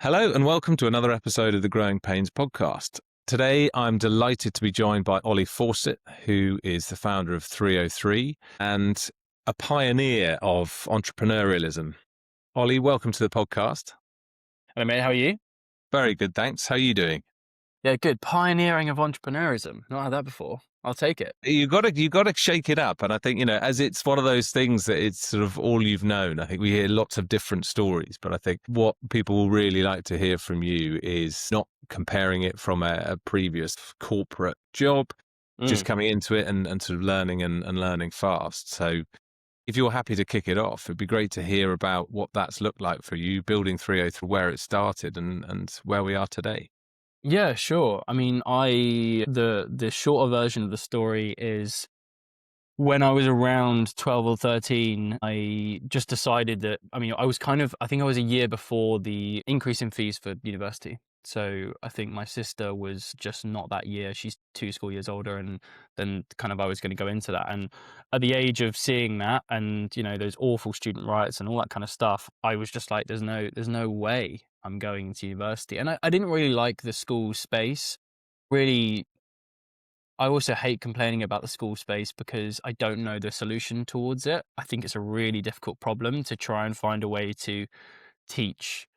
Hello and welcome to another episode of the Growing Pains podcast. Today, I'm delighted to be joined by Olly Fawcett, who is the founder of 303 and a pioneer of entrepreneurialism. Olly, welcome to the podcast. Hello, mate. How are you? Very good, thanks. How are you doing? Yeah, good. Pioneering of entrepreneurism. Not had that before. I'll take it. You got to shake it up, and I think as it's one of those things that it's sort of all you've known. I think we hear lots of different stories, but I think what people will really like to hear from you is not comparing it from a previous corporate job, just coming into it and sort of learning and learning fast. So, if you're happy to kick it off, it'd be great to hear about what that's looked like for you, building 303, where it started, and where we are today. Yeah, sure. I mean, the shorter version of the story is when I was around 12 or 13, I just decided that, I think I was a year before the increase in fees for university. So I think my sister was just not that year. She's 2 school years older, and then kind of I was going to go into that. And at the age of seeing that and, those awful student riots and all that kind of stuff, I was just like, there's no way I'm going to university. And I didn't really like the school space. Really, I also hate complaining about the school space because I don't know the solution towards it. I think it's a really difficult problem to try and find a way to teach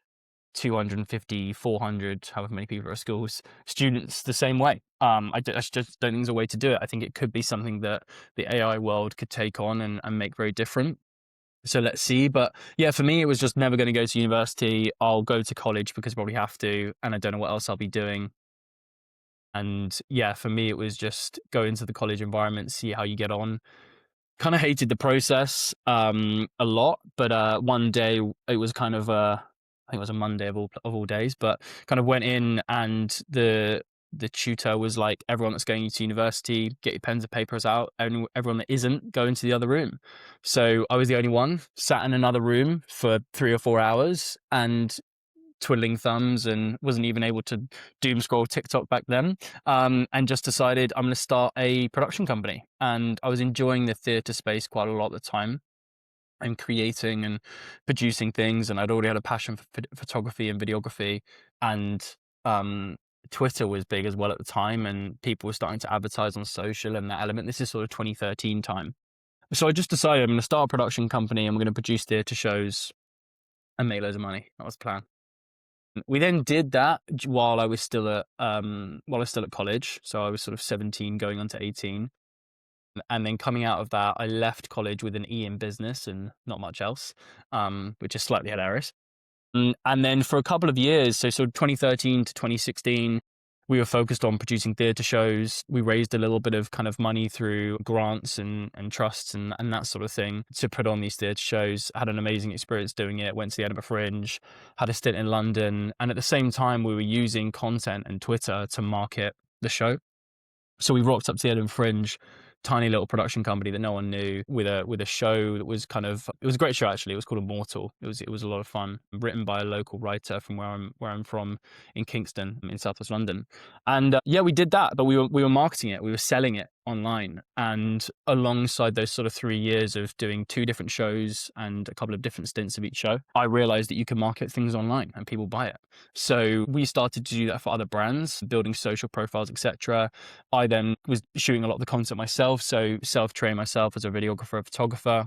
250, 400, however many people are at schools, students the same way. I just don't think there's a way to do it. I think it could be something that the AI world could take on and make very different. So let's see. But yeah, for me, it was just never going to go to university. I'll go to college because I probably have to, and I don't know what else I'll be doing. And yeah, for me, it was just go into the college environment, see how you get on. Kind of hated the process a lot, but one day it was kind of I think it was a Monday of all days, but kind of went in and the tutor was like, everyone that's going to university, get your pens and papers out. And everyone that isn't, go into the other room. So I was the only one, sat in another room for 3 or 4 hours and twiddling thumbs, and wasn't even able to doom scroll TikTok back then, and just decided I'm going to start a production company. And I was enjoying the theatre space quite a lot at the time, and creating and producing things, and I'd already had a passion for photography and videography, and Twitter was big as well at the time, and people were starting to advertise on social and that element. This is sort of 2013 time. So I just decided I'm going to start a production company, and we're going to produce theatre shows and make loads of money. That was the plan. We then did that while I was still at college. So I was sort of 17 going on to 18. And then coming out of that, I left college with an E in business and not much else, which is slightly hilarious. And then for a couple of years, so sort of 2013 to 2016, we were focused on producing theatre shows. We raised a little bit of kind of money through grants and trusts and that sort of thing to put on these theatre shows. Had an amazing experience doing it. Went to the Edinburgh Fringe, had a stint in London. And at the same time, we were using content and Twitter to market the show. So we rocked up to the Edinburgh Fringe, tiny little production company that no one knew, with a show that was it was a great show actually. It was called Immortal. It was a lot of fun, written by a local writer from where I'm from in Kingston in Southwest London. And yeah, we did that, but we were marketing it, we were selling it online. And alongside those sort of 3 years of doing 2 different shows and a couple of different stints of each show, I realized that you can market things online and people buy it. So we started to do that for other brands, building social profiles, etc. I then was shooting a lot of the content myself, so self-trained myself as a videographer, photographer,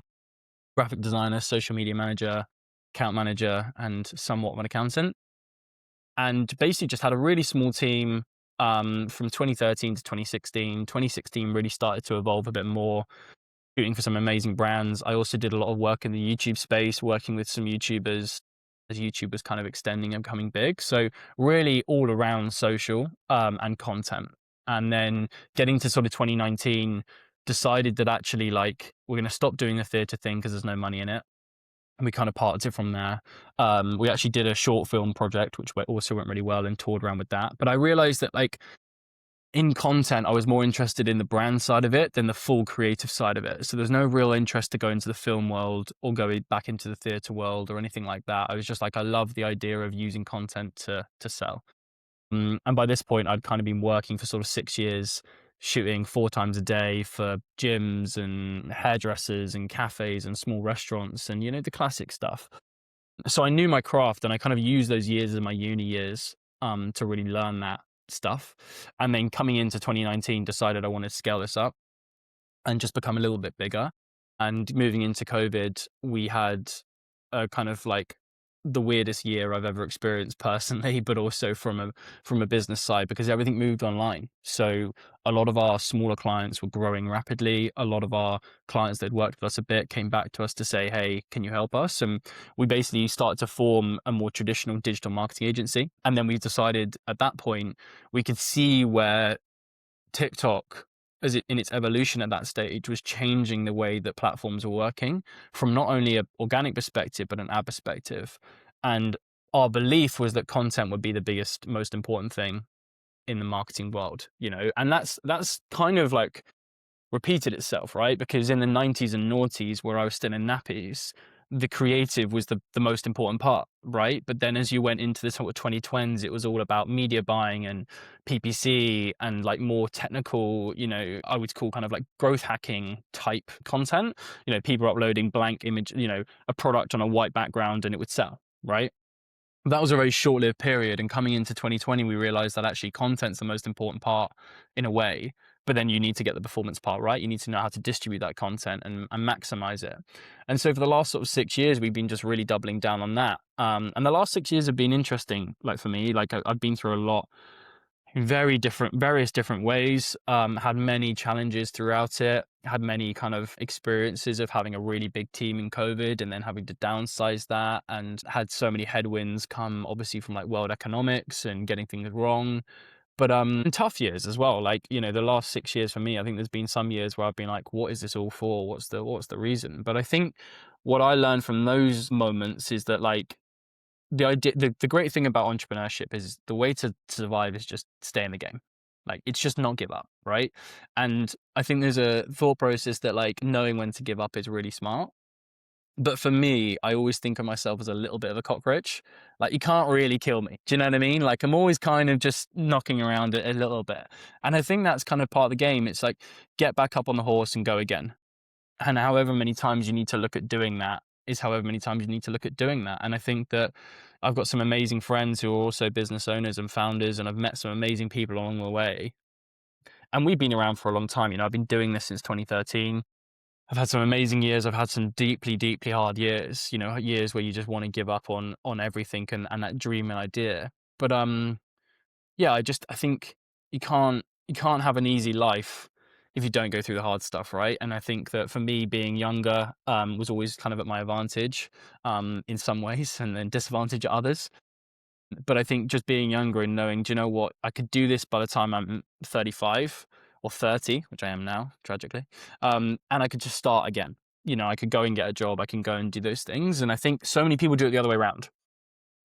graphic designer, social media manager, account manager, and somewhat of an accountant. And basically just had a really small team from 2013 to 2016. 2016 really started to evolve a bit more, shooting for some amazing brands. I also did a lot of work in the YouTube space, working with some YouTubers as YouTube was kind of extending and becoming big. So really all around social and content. And then getting to sort of 2019, decided that actually we're going to stop doing the theatre thing because there's no money in it. And we kind of parted it from there. We actually did a short film project, which also went really well, and toured around with that. But I realized that in content, I was more interested in the brand side of it than the full creative side of it. So there's no real interest to go into the film world or go back into the theatre world or anything like that. I was just I love the idea of using content to sell. And by this point, I'd kind of been working for sort of 6 years, shooting 4 times a day for gyms and hairdressers and cafes and small restaurants and, the classic stuff. So I knew my craft, and I kind of used those years as my uni years to really learn that stuff. And then coming into 2019, decided I wanted to scale this up and just become a little bit bigger. And moving into COVID, we had a kind of like the weirdest year I've ever experienced personally, but also from a business side, because everything moved online. So a lot of our smaller clients were growing rapidly. A lot of our clients that had worked with us a bit came back to us to say, "Hey, can you help us?" And we basically started to form a more traditional digital marketing agency. And then we decided at that point we could see where TikTok, as in its evolution at that stage, was changing the way that platforms were working from not only an organic perspective, but an ad perspective. And our belief was that content would be the biggest, most important thing in the marketing world, and that's kind of like repeated itself, right? Because in the 90s and noughties, where I was still in nappies, the creative was the most important part, right? But then as you went into the sort of 2010s, it was all about media buying and PPC and like more technical, I would call kind of like growth hacking type content. People uploading blank image, a product on a white background and it would sell, right? That was a very short-lived period, and coming into 2020, we realized that actually content's the most important part in a way, but then you need to get the performance part right. You need to know how to distribute that content and maximize it. And so for the last sort of 6 years, we've been just really doubling down on that. And the last 6 years have been interesting, like for me, like I've been through a lot in various different ways, had many challenges throughout it, had many kind of experiences of having a really big team in COVID and then having to downsize that, and had so many headwinds come obviously from like world economics and getting things wrong. But tough years as well. Like, the last 6 years for me, I think there's been some years where I've been like, what is this all for? What's the reason? But I think what I learned from those moments is that like the great thing about entrepreneurship is the way to survive is just stay in the game. Like, it's just not give up, right? And I think there's a thought process that like knowing when to give up is really smart. But for me, I always think of myself as a little bit of a cockroach. Like, you can't really kill me. Do you know what I mean? Like, I'm always kind of just knocking around it a little bit. And I think that's kind of part of the game. It's like, get back up on the horse and go again. And however many times you need to look at doing that is however many times you need to look at doing that. And I think that I've got some amazing friends who are also business owners and founders, and I've met some amazing people along the way. And we've been around for a long time. I've been doing this since 2013. I've had some amazing years. I've had some deeply, deeply hard years, years where you just want to give up on everything and that dream and idea. But yeah, I think you can't have an easy life if you don't go through the hard stuff, right? And I think that for me, being younger was always kind of at my advantage in some ways, and then disadvantage at others. But I think just being younger and knowing, do you know what, I could do this by the time I'm 35 or 30, which I am now, tragically, and I could just start again. I could go and get a job. I can go and do those things. And I think so many people do it the other way around.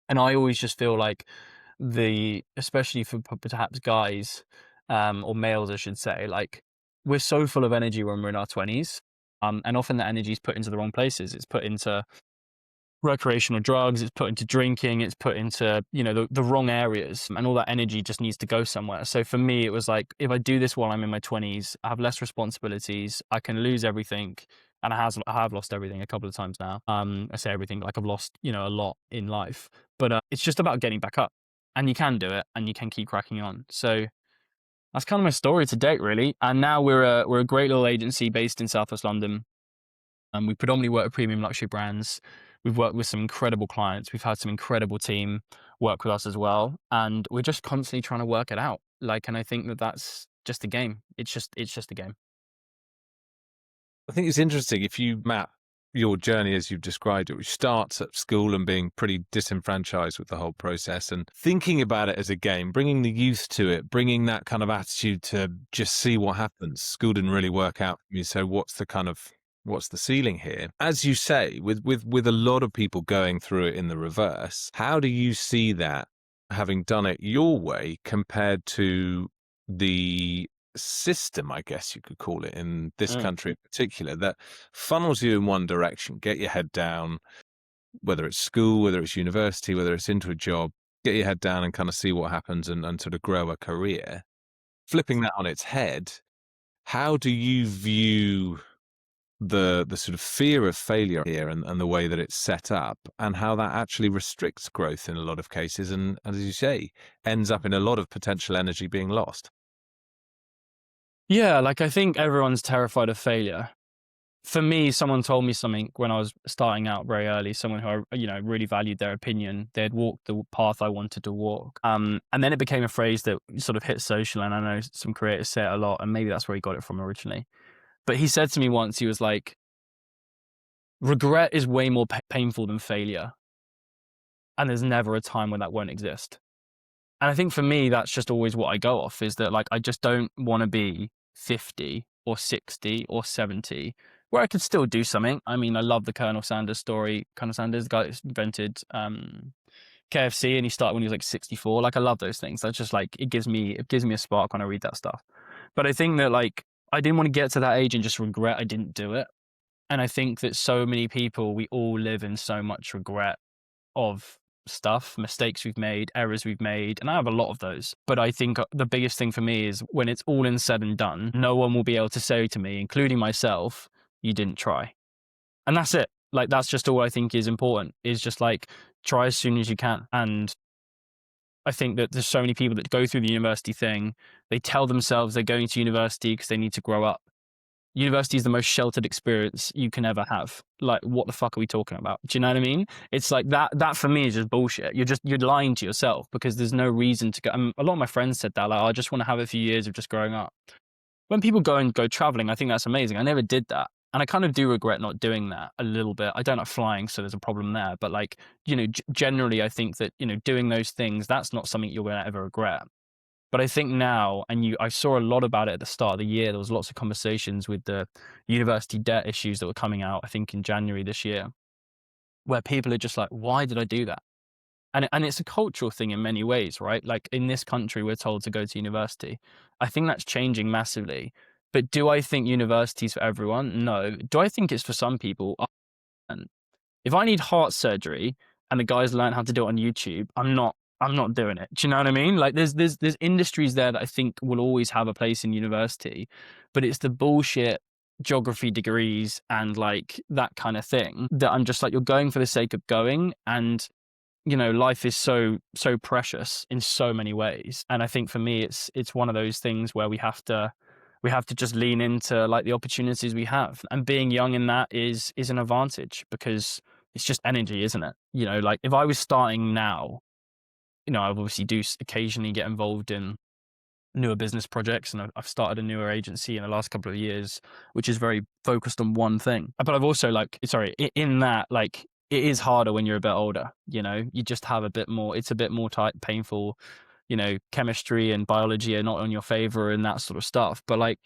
And I always just feel like especially for perhaps guys, or males, I should say, like, we're so full of energy when we're in our 20s. And often that energy is put into the wrong places. It's put into recreational drugs, it's put into drinking, it's put into, the wrong areas, and all that energy just needs to go somewhere. So for me, it was like, if I do this while I'm in my 20s, I have less responsibilities, I can lose everything. And I have lost everything a couple of times now. I say everything, like I've lost, a lot in life. But it's just about getting back up, and you can do it, and you can keep cracking on. So that's kind of my story to date, really. And now we're a great little agency based in Southwest London. And we predominantly work with premium luxury brands. We've worked with some incredible clients. We've had some incredible team work with us as well. And we're just constantly trying to work it out. Like, and I think that that's just a game. It's just a game. I think it's interesting if you map your journey as you've described it, which starts at school and being pretty disenfranchised with the whole process, and thinking about it as a game, bringing the youth to it, bringing that kind of attitude to just see what happens. School didn't really work out for me, so what's the ceiling here? As you say, with a lot of people going through it in the reverse, how do you see that, having done it your way, compared to the system, I guess you could call it, in this country in particular, that funnels you in one direction, get your head down, whether it's school, whether it's university, whether it's into a job, get your head down and kind of see what happens and sort of grow a career. Flipping that on its head, how do you view the sort of fear of failure here and the way that it's set up and how that actually restricts growth in a lot of cases and, as you say, ends up in a lot of potential energy being lost. Yeah, like I think everyone's terrified of failure. For me, someone told me something when I was starting out very early, someone who I, really valued their opinion. They had walked the path I wanted to walk. And then it became a phrase that sort of hit social, and I know some creators say it a lot, and maybe that's where he got it from originally. But he said to me once, he was like, regret is way more painful than failure. And there's never a time when that won't exist. And I think for me, that's just always what I go off, is that like, I just don't want to be 50 or 60 or 70 where I could still do something. I mean, I love the Colonel Sanders story. Colonel Sanders, the guy that invented KFC, and he started when he was like 64. Like, I love those things. That's just like, it gives me a spark when I read that stuff. But I think that like, I didn't want to get to that age and just regret I didn't do it. And I think that so many people, we all live in so much regret of stuff, mistakes we've made, errors we've made, and I have a lot of those. But I think the biggest thing for me is when it's all in said and done, no one will be able to say to me, including myself, you didn't try. And that's it. Like, that's just all I think is important, is just like, try as soon as you can. And I think that there's so many people that go through the university thing, they tell themselves they're going to university because they need to grow up. University is the most sheltered experience you can ever have. Like, what the fuck are we talking about? Do you know what I mean? It's like that for me is just bullshit. You're lying to yourself, because there's no reason to go. A lot of my friends said that, like, I just want to have a few years of just growing up. When people go traveling, I think that's amazing. I never did that. And I kind of do regret not doing that a little bit. I don't like flying, so there's a problem there. But like, generally, I think that, doing those things, that's not something you're going to ever regret. But I think now, and I saw a lot about it at the start of the year. There was lots of conversations with the university debt issues that were coming out, I think in January this year, where people are just like, why did I do that? And it's a cultural thing in many ways, right? Like, in this country, we're told to go to university. I think that's changing massively. But do I think university's for everyone? No. Do I think it's for some people? And if I need heart surgery and the guys learn how to do it on YouTube, I'm not doing it. Do you know what I mean? Like, there's industries there that I think will always have a place in university, but it's the bullshit geography degrees and like that kind of thing that I'm just like, you're going for the sake of going. And life is so precious in so many ways. And I think for me, it's one of those things where we have to just lean into like the opportunities we have. And being young in that is an advantage, because it's just energy, isn't it? Like, if I was starting now, I obviously do occasionally get involved in newer business projects, and I've started a newer agency in the last couple of years, which is very focused on one thing. But I've also in that, like, it is harder when you're a bit older. You just have a bit more. It's a bit more painful. Chemistry and biology are not on your favor and that sort of stuff. But like,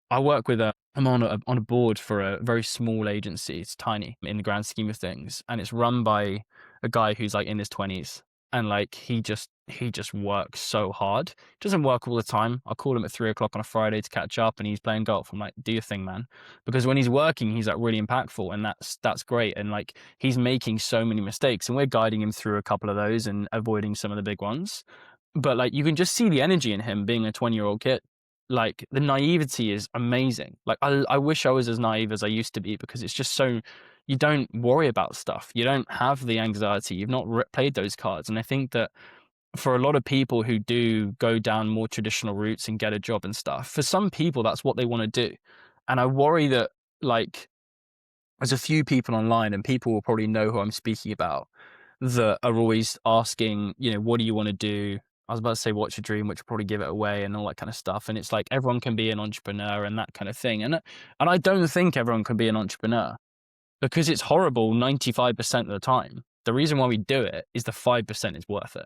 I work with I'm on a board for a very small agency. It's tiny in the grand scheme of things, and it's run by a guy who's like in his 20s. And like, he just works so hard. He doesn't work all the time. I'll call him at 3 o'clock on a Friday to catch up, and he's playing golf. I'm like, do your thing, man. Because when he's working, he's like really impactful, and that's great. And like, he's making so many mistakes, and we're guiding him through a couple of those and avoiding some of the big ones. But like, you can just see the energy in him being a 20-year-old kid. Like, the naivety is amazing. Like, I wish I was as naive as I used to be, because it's just so, you don't worry about stuff. You don't have the anxiety. You've not played those cards. And I think that for a lot of people who do go down more traditional routes and get a job and stuff, for some people, that's what they want to do. And I worry that, like, there's a few people online, and people will probably know who I'm speaking about, that are always asking, what do you want to do? I was about to say, what's your dream, which will probably give it away and all that kind of stuff. And it's like, everyone can be an entrepreneur and that kind of thing. And I don't think everyone can be an entrepreneur, because it's horrible 95% of the time. The reason why we do it is the 5% is worth it.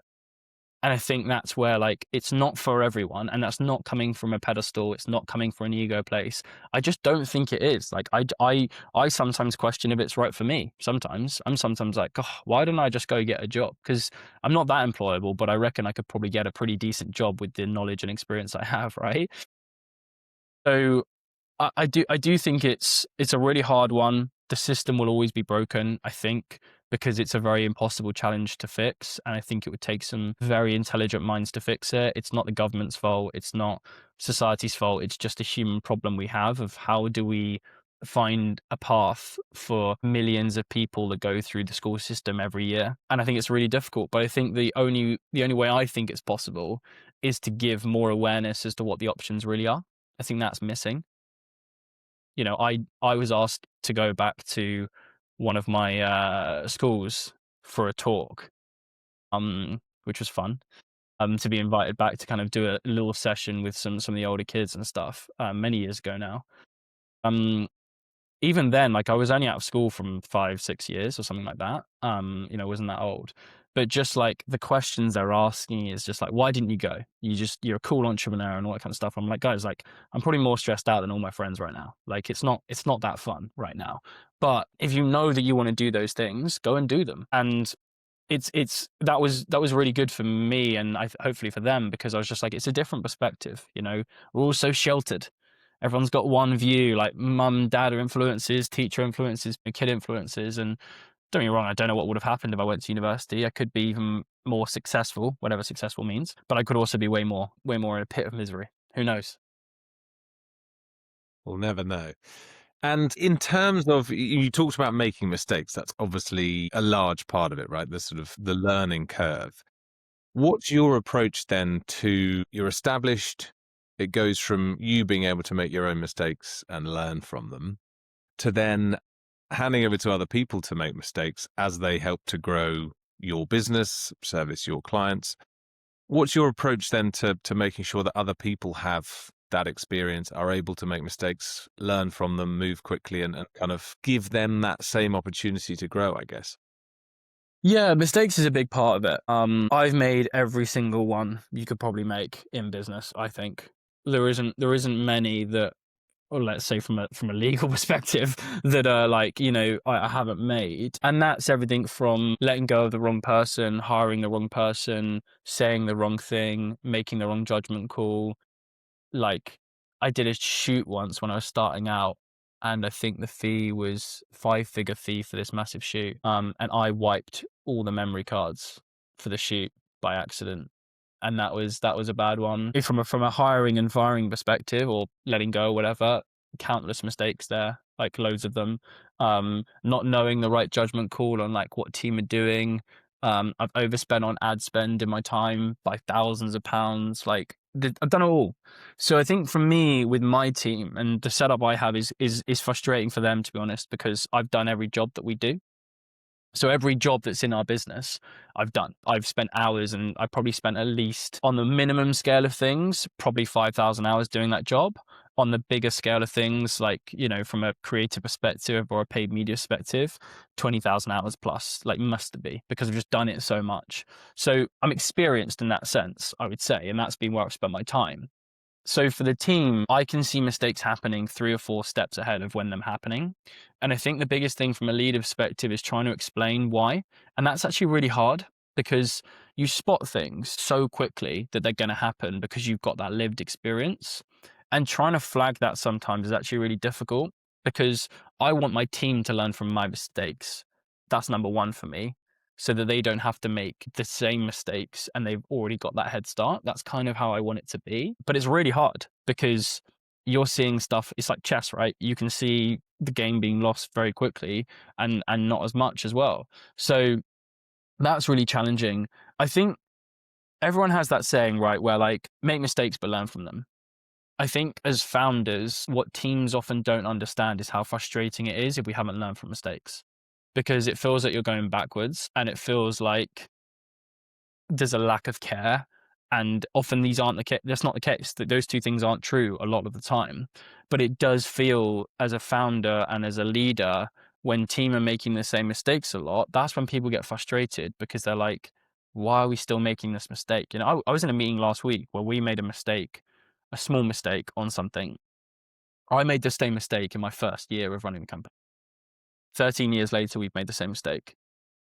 And I think that's where, like, it's not for everyone, and that's not coming from a pedestal. It's not coming from an ego place. I just don't think it is. Like, I sometimes question if it's right for me. Sometimes I'm like, oh, why don't I just go get a job? Because I'm not that employable, but I reckon I could probably get a pretty decent job with the knowledge and experience I have, right? So I do think it's a really hard one. The system will always be broken, I think, because it's a very impossible challenge to fix. And I think it would take some very intelligent minds to fix it. It's not the government's fault. It's not society's fault. It's just a human problem we have of how do we find a path for millions of people that go through the school system every year. And I think it's really difficult. But I think the only way I think it's possible is to give more awareness as to what the options really are. I think that's missing. I was asked to go back to one of my schools for a talk, which was fun. To be invited back to kind of do a little session with some of the older kids and stuff, many years ago now. Um, Even then, like, I was only out of school from 5, 6 years or something like that. Wasn't that old. But just, like, the questions they're asking is just like, "Why didn't you go? You're a cool entrepreneur," and all that kind of stuff. I'm like, "Guys, like, I'm probably more stressed out than all my friends right now. Like, it's not that fun right now. But if you know that you wanna do those things, go and do them." And it's that was really good for me, and hopefully for them, because I was just like, it's a different perspective. We're all so sheltered. Everyone's got one view, like mum, dad are influences, teacher influences, kid influences. And don't get me wrong, I don't know what would have happened if I went to university. I could be even more successful, whatever successful means, but I could also be way more in a pit of misery. Who knows? We'll never know. And in terms of, you talked about making mistakes. That's obviously a large part of it, right? The sort of the learning curve. What's your approach then to you're established? It goes from you being able to make your own mistakes and learn from them to then handing over to other people to make mistakes as they help to grow your business, service your clients. What's your approach then to making sure that other people have that experience, are able to make mistakes, learn from them, move quickly, and kind of give them that same opportunity to grow, I guess? Yeah, mistakes is a big part of it. I've made every single one you could probably make in business. I think there isn't many that, or let's say from a legal perspective, that are like, I haven't made. And that's everything from letting go of the wrong person, hiring the wrong person, saying the wrong thing, making the wrong judgment call. Like, I did a shoot once when I was starting out, and I think the fee was five-figure fee for this massive shoot. And I wiped all the memory cards for the shoot by accident, and that was a bad one. From a hiring and firing perspective, or letting go, or whatever, countless mistakes there, like loads of them. Not knowing the right judgment call on like what team are doing. I've overspent on ad spend in my time by thousands of pounds. Like, I've done it all. So I think for me, with my team and the setup I have, is frustrating for them, to be honest, because I've done every job that we do. So every job that's in our business, I've done. I've spent hours, and I probably spent at least, on the minimum scale of things, probably 5,000 hours doing that job. On the bigger scale of things, like, from a creative perspective or a paid media perspective, 20,000 hours plus, like, must be, because I've just done it so much. So I'm experienced in that sense, I would say, and that's been where I've spent my time. So for the team, I can see mistakes happening 3 or 4 steps ahead of when them happening. And I think the biggest thing from a leader perspective is trying to explain why. And that's actually really hard, because you spot things so quickly that they're going to happen because you've got that lived experience. And trying to flag that sometimes is actually really difficult, because I want my team to learn from my mistakes. That's number one for me, so that they don't have to make the same mistakes and they've already got that head start. That's kind of how I want it to be. But it's really hard, because you're seeing stuff. It's like chess, right? You can see the game being lost very quickly, and not as much as well. So that's really challenging. I think everyone has that saying, right, where like, make mistakes but learn from them. I think as founders, what teams often don't understand is how frustrating it is if we haven't learned from mistakes, because it feels like you're going backwards, and it feels like there's a lack of care. And often these aren't the case. That's not the case. That those two things aren't true a lot of the time. But it does feel, as a founder and as a leader, when team are making the same mistakes a lot, that's when people get frustrated, because they're like, why are we still making this mistake? I was in a meeting last week where we made a mistake, a small mistake on something. I made the same mistake in my first year of running the company. 13 years later, we've made the same mistake.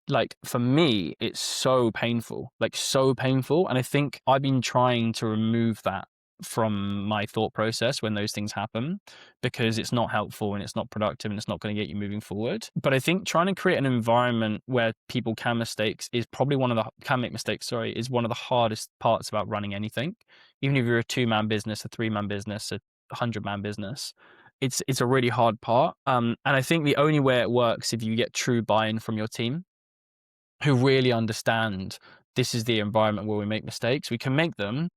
Like, for me, it's so painful, like, so painful. And I think I've been trying to remove that from my thought process when those things happen, because it's not helpful and it's not productive and it's not going to get you moving forward. But I think trying to create an environment where people can make mistakes, sorry, is one of the hardest parts about running anything. Even if you're a 2-man business, a 3-man business, a 100-man business, it's a really hard part. And I think the only way it works if you get true buy-in from your team, who really understand this is the environment where we make mistakes. We can make them,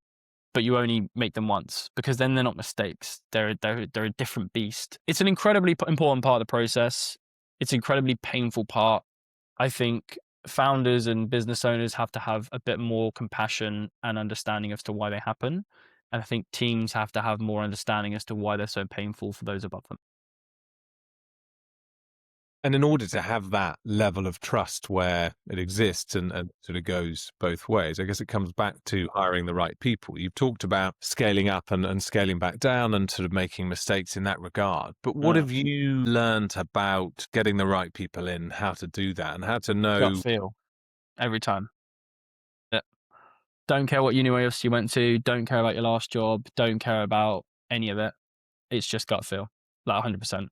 but you only make them once, because then they're not mistakes. They're a different beast. It's an incredibly important part of the process. It's an incredibly painful part. I think founders and business owners have to have a bit more compassion and understanding as to why they happen. And I think teams have to have more understanding as to why they're so painful for those above them. And in order to have that level of trust where it exists and sort of goes both ways, I guess it comes back to hiring the right people. You've talked about scaling up and scaling back down and sort of making mistakes in that regard. But what have you learned about getting the right people in, how to do that, and how to Gut know? feel every time. Yeah. Don't care what university you went to. Don't care about your last job. Don't care about any of it. It's just gut feel, like 100%.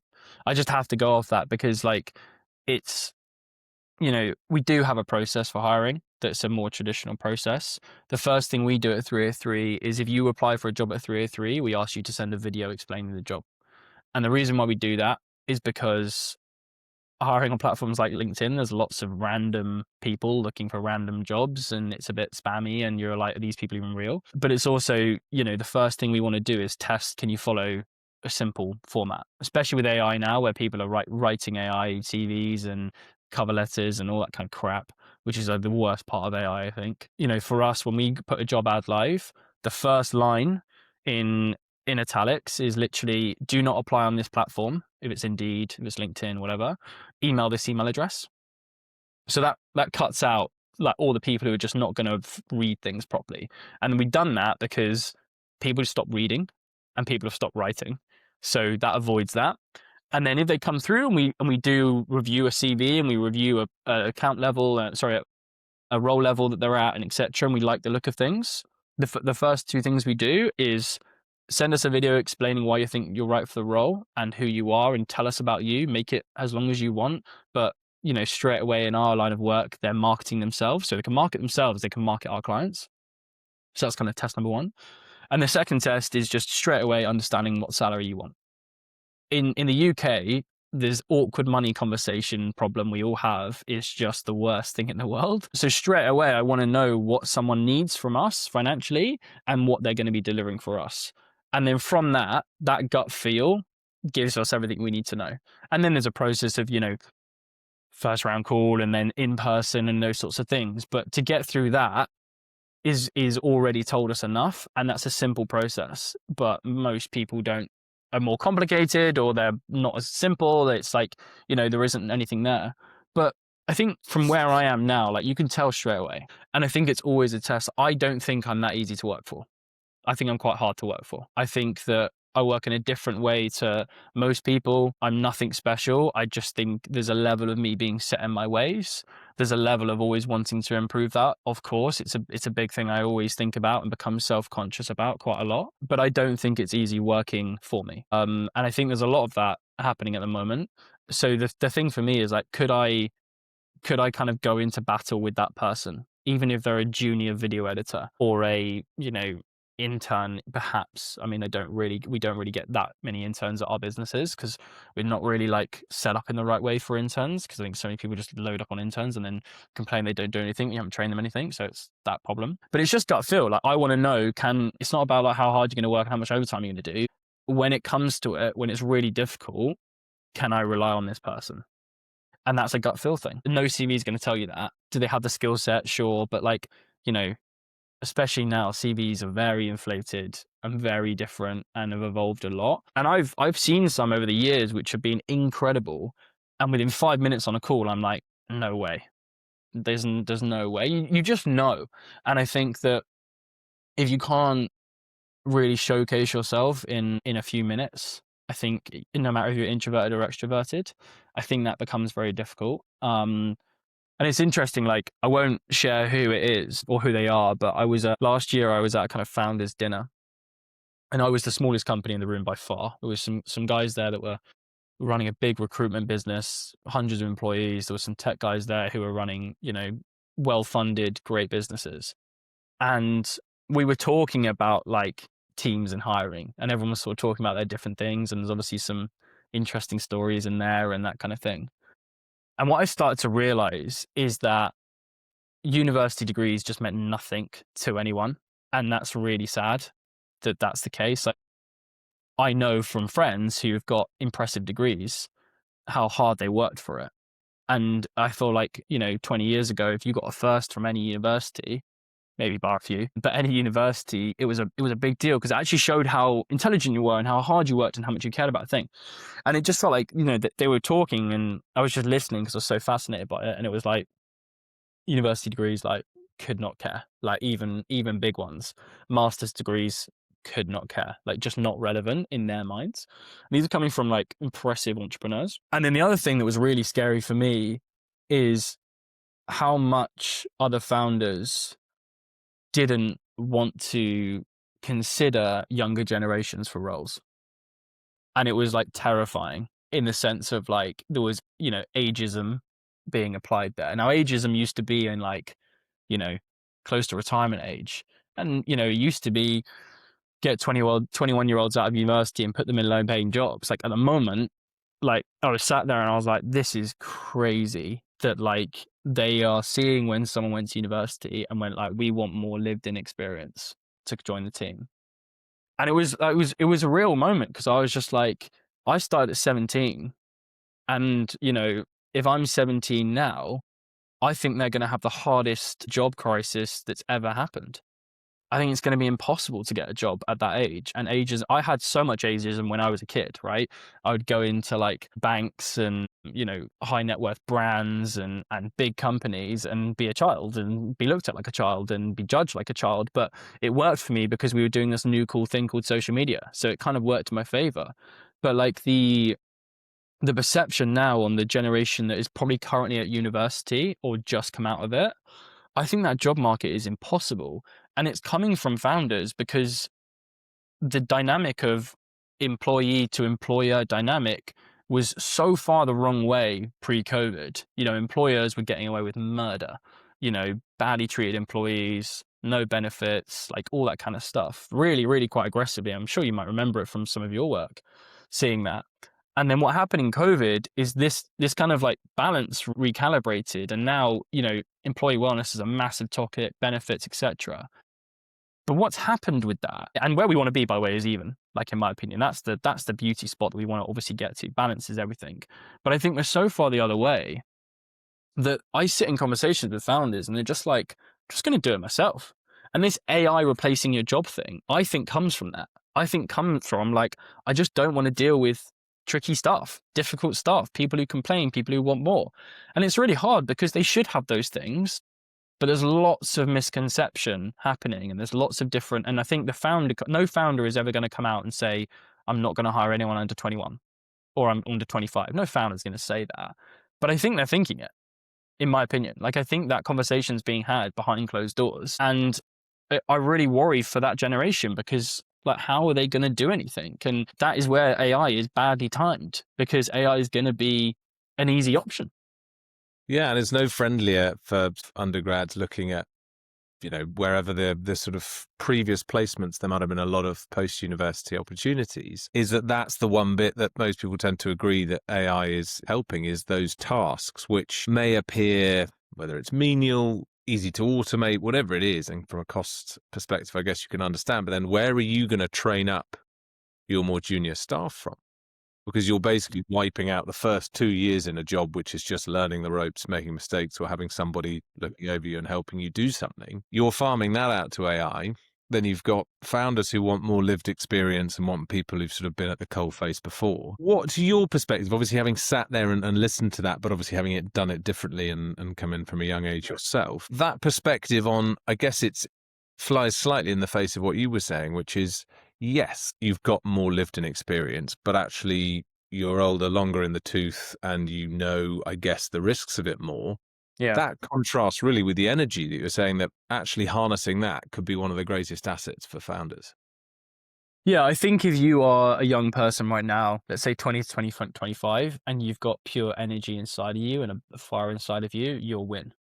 I just have to go off that because, like, it's, we do have a process for hiring that's a more traditional process. The first thing we do at 303 is if you apply for a job at 303, we ask you to send a video explaining the job. And the reason why we do that is because hiring on platforms like LinkedIn, there's lots of random people looking for random jobs and it's a bit spammy and you're like, are these people even real? But it's also, the first thing we want to do is test, can you follow a simple format, especially with AI now where people are writing AI CVs and cover letters and all that kind of crap, which is the worst part of AI, I think. For us, when we put a job ad live, the first line in italics is literally, do not apply on this platform. If it's Indeed, if it's LinkedIn, whatever, email this email address. So that cuts out like all the people who are just not going to read things properly. And we've done that because people have stopped reading and people have stopped writing. So that avoids that. And then if they come through and we do review a CV and we review a account level, a role level that they're at and etc. And we like the look of things. The first two things we do is send us a video explaining why you think you're right for the role and who you are, and tell us about you. Make it as long as you want, but straight away in our line of work, they're marketing themselves. So they can market themselves, they can market our clients. So that's kind of test number one. And the second test is just straight away understanding what salary you want. In the UK, this awkward money conversation problem we all have is just the worst thing in the world. So straight away, I want to know what someone needs from us financially and what they're going to be delivering for us. And then from that gut feel gives us everything we need to know. And then there's a process of, first round call and then in person and those sorts of things. But to get through that is already told us enough. And that's a simple process. But most people are more complicated or they're not as simple. It's like, there isn't anything there. But I think from where I am now, like you can tell straight away. And I think it's always a test. I don't think I'm that easy to work for. I think I'm quite hard to work for. I think that I work in a different way to most people. I'm nothing special. I just think there's a level of me being set in my ways. There's a level of always wanting to improve that. Of course, it's a big thing I always think about and become self-conscious about quite a lot. But I don't think it's easy working for me. And I think there's a lot of that happening at the moment. So the thing for me is like, could I kind of go into battle with that person, even if they're a junior video editor or a, intern, perhaps. I mean, we don't really get that many interns at our businesses because we're not really like set up in the right way for interns, because I think so many people just load up on interns and then complain they don't do anything. You haven't trained them anything. So it's that problem. But it's just gut feel. Like I want to know, it's not about like how hard you're going to work and how much overtime you're going to do. When it comes to it, when it's really difficult, can I rely on this person? And that's a gut feel thing. No CV is going to tell you that. Do they have the skill set? Sure. But like, especially now, CVs are very inflated and very different and have evolved a lot. And I've seen some over the years which have been incredible. And within 5 minutes on a call, I'm like, no way. There's no way. You just know. And I think that if you can't really showcase yourself in a few minutes, I think no matter if you're introverted or extroverted, I think that becomes very difficult. And it's interesting, like I won't share who it is or who they are, but last year I was at a kind of founders dinner and I was the smallest company in the room by far. There was some guys there that were running a big recruitment business, hundreds of employees. There were some tech guys there who were running, well-funded, great businesses. And we were talking about like teams and hiring, and everyone was sort of talking about their different things, and there's obviously some interesting stories in there and that kind of thing. And what I started to realize is that university degrees just meant nothing to anyone, and that's really sad that that's the case. Like, I know from friends who've got impressive degrees how hard they worked for it. And I feel like, 20 years ago, if you got a first from any university, maybe bar a few, but any university, it was a big deal because it actually showed how intelligent you were and how hard you worked and how much you cared about a thing. And it just felt like, that they were talking and I was just listening because I was so fascinated by it. And it was like university degrees, like, could not care, like even big ones. Master's degrees could not care, like, just not relevant in their minds. And these are coming from like impressive entrepreneurs. And then the other thing that was really scary for me is how much other founders didn't want to consider younger generations for roles. And it was like terrifying in the sense of like there was, ageism being applied there. Now, ageism used to be in like, you know, close to retirement age. And, it used to be get 21-year-olds out of university and put them in low paying jobs. Like at the moment, like I was sat there and I was like, this is crazy that like they are seeing when someone went to university and went like, we want more lived in experience to join the team. And it was a real moment because I was just like, I started at 17 and, if I'm 17 now, I think they're going to have the hardest job crisis that's ever happened. I think it's going to be impossible to get a job at that age. And I had so much ageism when I was a kid, right? I would go into like banks and, high net worth brands and big companies and be a child and be looked at like a child and be judged like a child. But it worked for me because we were doing this new cool thing called social media. So it kind of worked in my favor. But like the perception now on the generation that is probably currently at university or just come out of it, I think that job market is impossible. And it's coming from founders because the dynamic of employee to employer dynamic was so far the wrong way pre-COVID. Employers were getting away with murder, badly treated employees, no benefits, like all that kind of stuff. Really, really quite aggressively. I'm sure you might remember it from some of your work, seeing that. And then what happened in COVID is this kind of like balance recalibrated. And now, employee wellness is a massive topic, benefits, etc. But what's happened with that, and where we want to be, by the way, is even, like, in my opinion, that's the beauty spot that we want to obviously get to. Balance is everything. But I think we're so far the other way that I sit in conversations with founders and they're just like, I'm just going to do it myself. And this AI replacing your job thing, I think comes from that. I think comes from like, I just don't want to deal with tricky stuff, difficult stuff, people who complain, people who want more. And it's really hard because they should have those things. But there's lots of misconception happening and there's lots of different, and I think no founder is ever going to come out and say, I'm not going to hire anyone under 21 or I'm under 25. No founder is going to say that. But I think they're thinking it, in my opinion. Like, I think that conversation's being had behind closed doors. And I really worry for that generation because, like, how are they going to do anything? And that is where AI is badly timed because AI is going to be an easy option. Yeah, and it's no friendlier for undergrads looking at, wherever the sort of previous placements, there might have been a lot of post-university opportunities, is that's the one bit that most people tend to agree that AI is helping, is those tasks, which may appear, whether it's menial, easy to automate, whatever it is, and from a cost perspective, I guess you can understand, but then where are you going to train up your more junior staff from? Because you're basically wiping out the first 2 years in a job, which is just learning the ropes, making mistakes, or having somebody looking over you and helping you do something. You're farming that out to AI. Then you've got founders who want more lived experience and want people who've sort of been at the coalface before. What's your perspective, obviously having sat there and listened to that, but obviously having done it differently and come in from a young age yourself, that perspective on, I guess it's flies slightly in the face of what you were saying, which is, yes, you've got more lived in experience, but actually you're older, longer in the tooth, and I guess, the risks of it more. Yeah. That contrasts really with the energy that you're saying, that actually harnessing that could be one of the greatest assets for founders. Yeah, I think if you are a young person right now, let's say 20 to 25, and you've got pure energy inside of you and a fire inside of you, you'll win.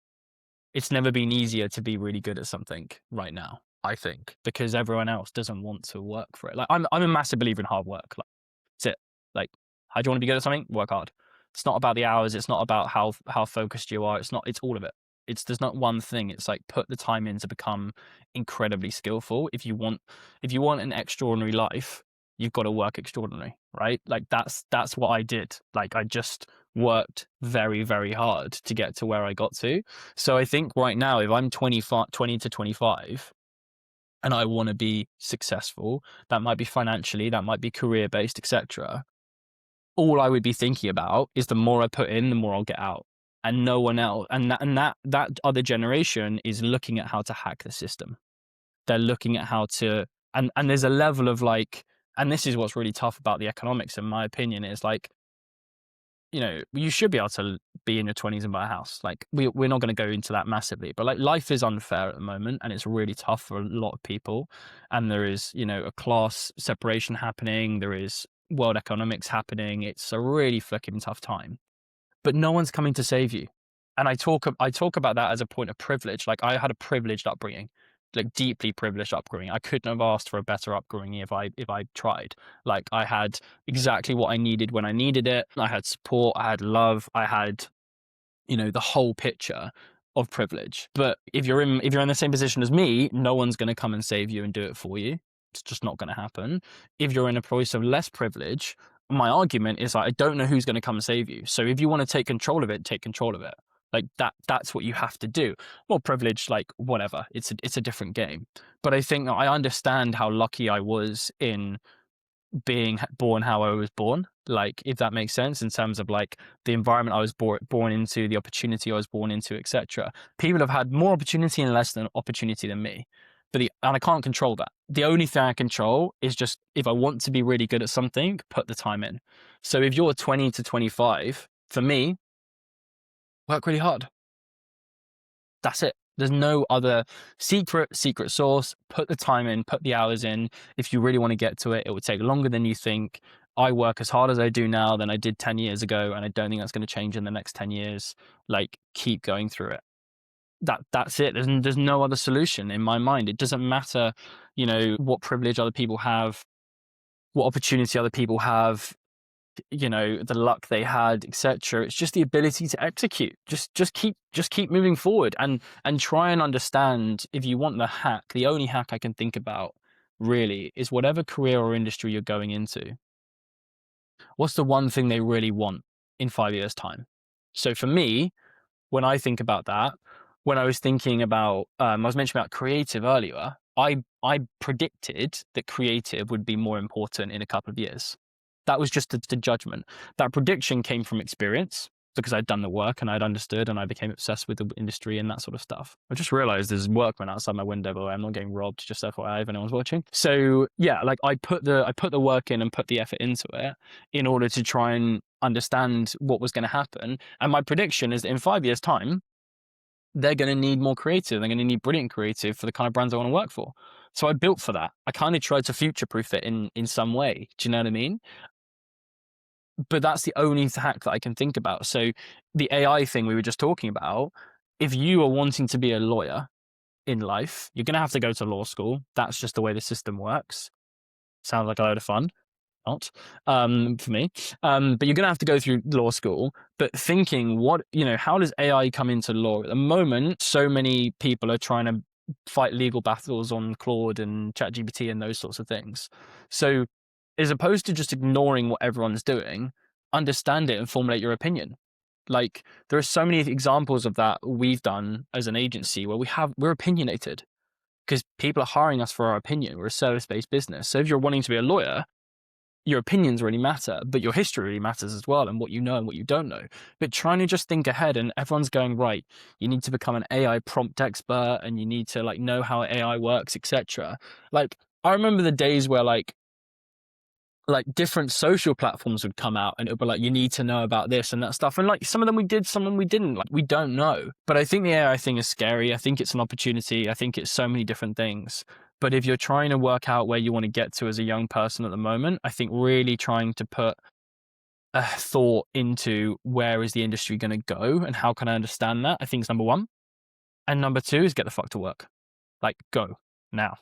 It's never been easier to be really good at something right now. I think, because everyone else doesn't want to work for it. Like I'm a massive believer in hard work. Like that's it. Like, how do you want to be good at something? Work hard. It's not about the hours. It's not about how focused you are. It's not. It's all of it. There's not one thing. It's like put the time in to become incredibly skillful. If you want an extraordinary life, you've got to work extraordinary, right? Like that's what I did. Like I just worked very, very hard to get to where I got to. So I think right now, if I'm 25, 20 to 25 and I want to be successful, that might be financially, that might be career based, etc. All I would be thinking about is the more I put in, the more I'll get out. And no one else, and that other generation is looking at how to hack the system. They're looking at how to, and there's a level of like, and this is what's really tough about the economics, in my opinion, is like, you should be able to be in your 20s and buy a house. Like we're not going to go into that massively, but like life is unfair at the moment and it's really tough for a lot of people. And there is, a class separation happening. There is world economics happening. It's a really flipping tough time, but no one's coming to save you. And I talk about that as a point of privilege. Like I had a privileged upbringing, like deeply privileged upbringing. I couldn't have asked for a better upbringing if I tried. Like I had exactly what I needed when I needed it. I had support, I had love, I had, the whole picture of privilege. But if you're in the same position as me, no one's going to come and save you and do it for you. It's just not going to happen. If you're in a place of less privilege, my argument is like, I don't know who's going to come and save you. So if you want to take control of it, take control of it. Like that's what you have to do. More privilege, like whatever. It's a different game. But I think I understand how lucky I was in being born how I was born, like if that makes sense in terms of like the environment I was born into, the opportunity I was born into, etc. People have had more opportunity and less than opportunity than me, and I can't control that. The only thing I control is just if I want to be really good at something, put the time in. So if you're 20 to 25, for me, work really hard. That's it. There's no other secret sauce. Put the time in, put the hours in. If you really want to get to it, it would take longer than you think. I work as hard as I do now than I did 10 years ago, and I don't think that's going to change in the next 10 years. Like, keep going through it. That's it. There's no other solution in my mind. It doesn't matter, what privilege other people have, what opportunity other people have, the luck they had, etc. It's just the ability to execute. Just keep moving forward and try and understand. If you want the hack, the only hack I can think about really is whatever career or industry you're going into, what's the one thing they really want in 5 years' time? So for me, when I think about that, when I was thinking about, I was mentioning about creative earlier, I predicted that creative would be more important in a couple of years. That was just the judgment. That prediction came from experience because I'd done the work and I'd understood and I became obsessed with the industry and that sort of stuff. I just realized there's workmen outside my window, by the way. I'm not getting robbed, just FYI if anyone's watching. So yeah, like I put the work in and put the effort into it in order to try and understand what was going to happen. And my prediction is that in 5 years' time, they're going to need more creative. They're going to need brilliant creative for the kind of brands I want to work for. So I built for that. I kind of tried to future-proof it in some way. Do you know what I mean? But that's the only hack that I can think about. So the AI thing we were just talking about, if you are wanting to be a lawyer in life, you're going to have to go to law school. That's just the way the system works. Sounds like a load of fun. Not for me. But you're going to have to go through law school. But thinking, how does AI come into law? At the moment, so many people are trying to fight legal battles on Claude and ChatGPT and those sorts of things. So as opposed to just ignoring what everyone's doing, understand it and formulate your opinion. Like there are so many examples of that we've done as an agency where we're opinionated because people are hiring us for our opinion. We're a service-based business. So if you're wanting to be a lawyer, your opinions really matter, but your history really matters as well, and what you know and what you don't know. But trying to just think ahead, and everyone's going, right, you need to become an AI prompt expert and you need to know how AI works, etc. Like I remember the days where like different social platforms would come out and it would be like, you need to know about this and that stuff. And like some of them we did, some of them we didn't. Like we don't know. But I think the AI thing is scary. I think it's an opportunity. I think it's so many different things. But if you're trying to work out where you want to get to as a young person at the moment, I think really trying to put a thought into where is the industry going to go and how can I understand that, I think is number one. And number two is get the fuck to work. Like go. now,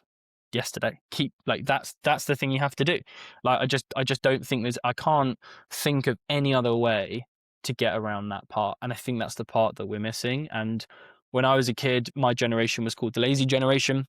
yesterday. Keep like that's the thing you have to do. Like I just don't think I can't think of any other way to get around that part. And I think that's the part that we're missing. And when I was a kid, my generation was called the lazy generation.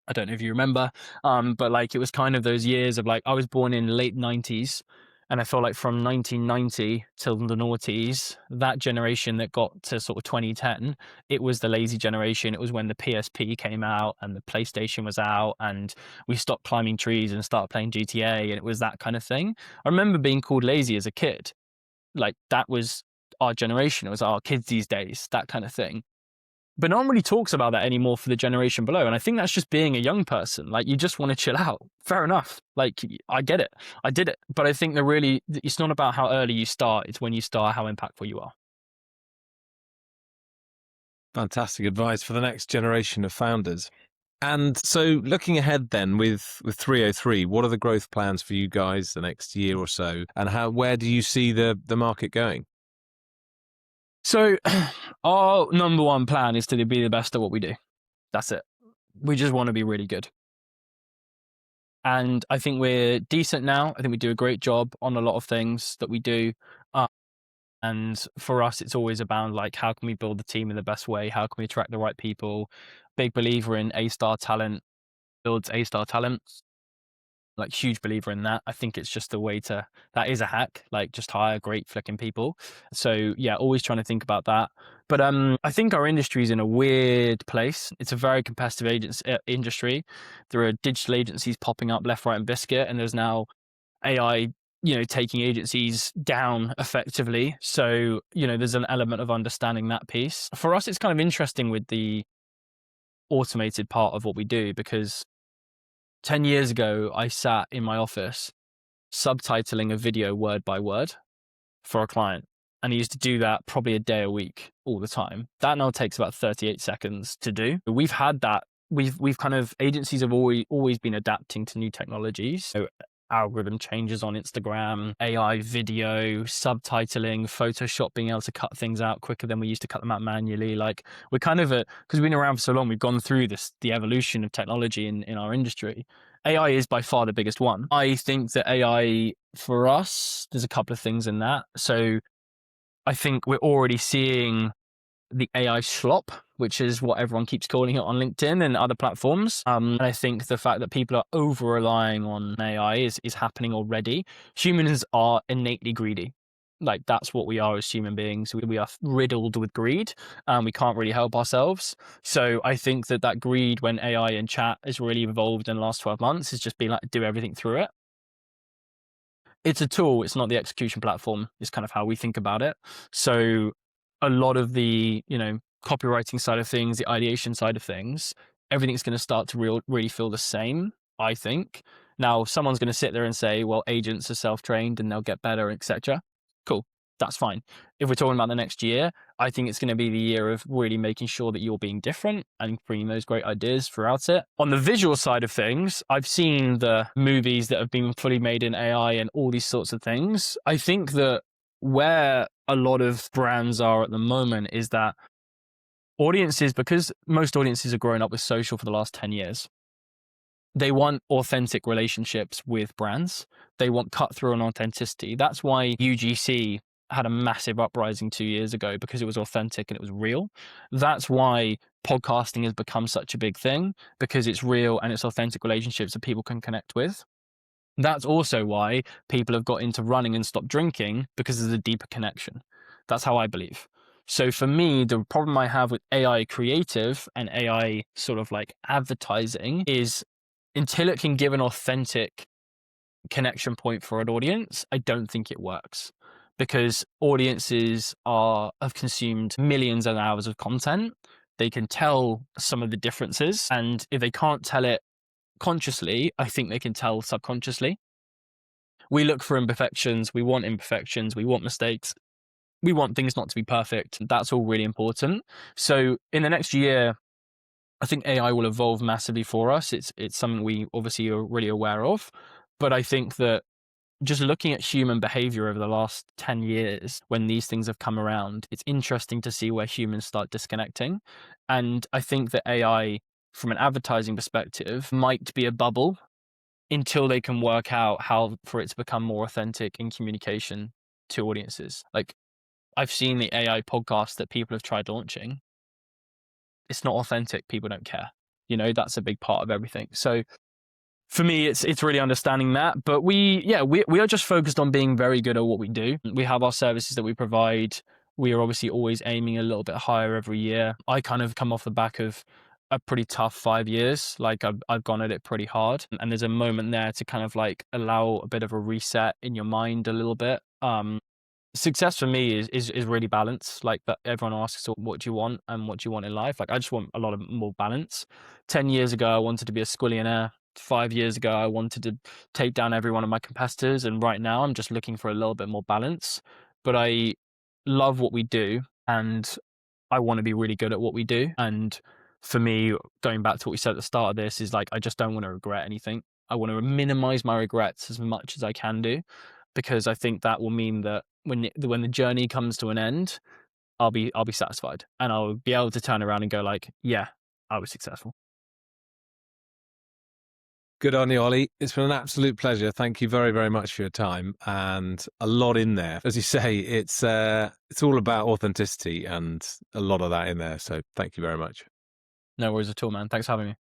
I don't know if you remember, but like it was kind of those years of like I was born in late 90s, and I feel like from 1990 till the noughties, that generation that got to sort of 2010, it was the lazy generation. It was when the PSP came out and the PlayStation was out, and we stopped climbing trees and started playing GTA, and it was that kind of thing. I remember being called lazy as a kid. Like that was our generation. It was our kids these days, that kind of thing. But no one really talks about that anymore for the generation below. And I think that's just being a young person. Like, you just want to chill out. Fair enough. Like, I get it. I did it. But I think it's not about how early you start. It's when you start, how impactful you are. Fantastic advice for the next generation of founders. And so looking ahead then with 303, what are the growth plans for you guys the next year or so? And where do you see the market going? So our number one plan is to be the best at what we do. That's it. We just want to be really good. And I think we're decent now. I think we do a great job on a lot of things that we do. And for us, it's always about like, how can we build the team in the best way? How can we attract the right people? Big believer in A-star talent builds A-star talent. Like, huge believer in that. I think it's just the way that is a hack, like just hire great flicking people. So yeah, always trying to think about that. But I think our industry is in a weird place. It's a very competitive industry. There are digital agencies popping up left, right, and biscuit, and there's now AI, taking agencies down effectively. So, there's an element of understanding that piece. For us, it's kind of interesting with the automated part of what we do, because 10 years ago, I sat in my office subtitling a video word by word for a client. And I used to do that probably a day a week all the time. That now takes about 38 seconds to do. We've had that. We've kind of, agencies have always been adapting to new technologies. So algorithm changes on Instagram, AI video, subtitling, Photoshop being able to cut things out quicker than we used to cut them out manually. Like, we're kind of because we've been around for so long, we've gone through the evolution of technology in our industry. AI is by far the biggest one. I think that AI, for us, there's a couple of things in that. So I think we're already seeing the AI slop, which is what everyone keeps calling it on LinkedIn and other platforms. And I think the fact that people are over relying on AI is happening already. Humans are innately greedy. Like, that's what we are as human beings. We are riddled with greed, and we can't really help ourselves. So I think that greed, when AI and chat has really evolved in the last 12 months, has just been like, do everything through it. It's a tool. It's not the execution platform, is kind of how we think about it. So a lot of the, copywriting side of things, the ideation side of things, everything's going to start to really feel the same, I think. Now, someone's going to sit there and say, well, agents are self-trained and they'll get better, etc. Cool. That's fine. If we're talking about the next year, I think it's going to be the year of really making sure that you're being different and bringing those great ideas throughout it. On the visual side of things, I've seen the movies that have been fully made in AI and all these sorts of things. I think that where a lot of brands are at the moment is that audiences, because most audiences have grown up with social for the last 10 years, they want authentic relationships with brands. They want cut through and authenticity. That's why UGC had a massive uprising 2 years ago, because it was authentic and it was real. That's why podcasting has become such a big thing, because it's real and it's authentic relationships that people can connect with. That's also why people have got into running and stopped drinking, because there's a deeper connection. That's how I believe. So for me, the problem I have with AI creative and AI sort of like advertising is, until it can give an authentic connection point for an audience, I don't think it works, because audiences have consumed millions of hours of content. They can tell some of the differences, and if they can't tell it consciously, I think they can tell subconsciously. We look for imperfections. We want imperfections. We want mistakes. We want things not to be perfect. That's all really important. So in the next year, I think AI will evolve massively for us. It's something we obviously are really aware of. But I think that just looking at human behavior over the last 10 years, when these things have come around, it's interesting to see where humans start disconnecting. And I think that AI from an advertising perspective might be a bubble until they can work out how for it to become more authentic in communication to audiences. Like, I've seen the AI podcast that people have tried launching. It's not authentic. People don't care. That's a big part of everything. So for me, it's really understanding that. But we are just focused on being very good at what we do. We have our services that we provide. We are obviously always aiming a little bit higher every year. I kind of come off the back of a pretty tough 5 years. Like, I've gone at it pretty hard, and there's a moment there to kind of like allow a bit of a reset in your mind a little bit. Success for me is really balanced. Like, that everyone asks, so what do you want and what do you want in life? Like, I just want a lot of more balance. 10 years ago, I wanted to be a squillionaire. 5 years ago, I wanted to take down every one of my competitors. And right now, I'm just looking for a little bit more balance. But I love what we do, and I want to be really good at what we do. And for me, going back to what we said at the start of this, is like, I just don't want to regret anything. I want to minimize my regrets as much as I can do, because I think that will mean that when the journey comes to an end, I'll be satisfied, and I'll be able to turn around and go like, yeah, I was successful. Good on you, Ollie. It's been an absolute pleasure. Thank you very, very much for your time, and a lot in there. As you say, it's all about authenticity and a lot of that in there. So thank you very much. No worries at all, man. Thanks for having me.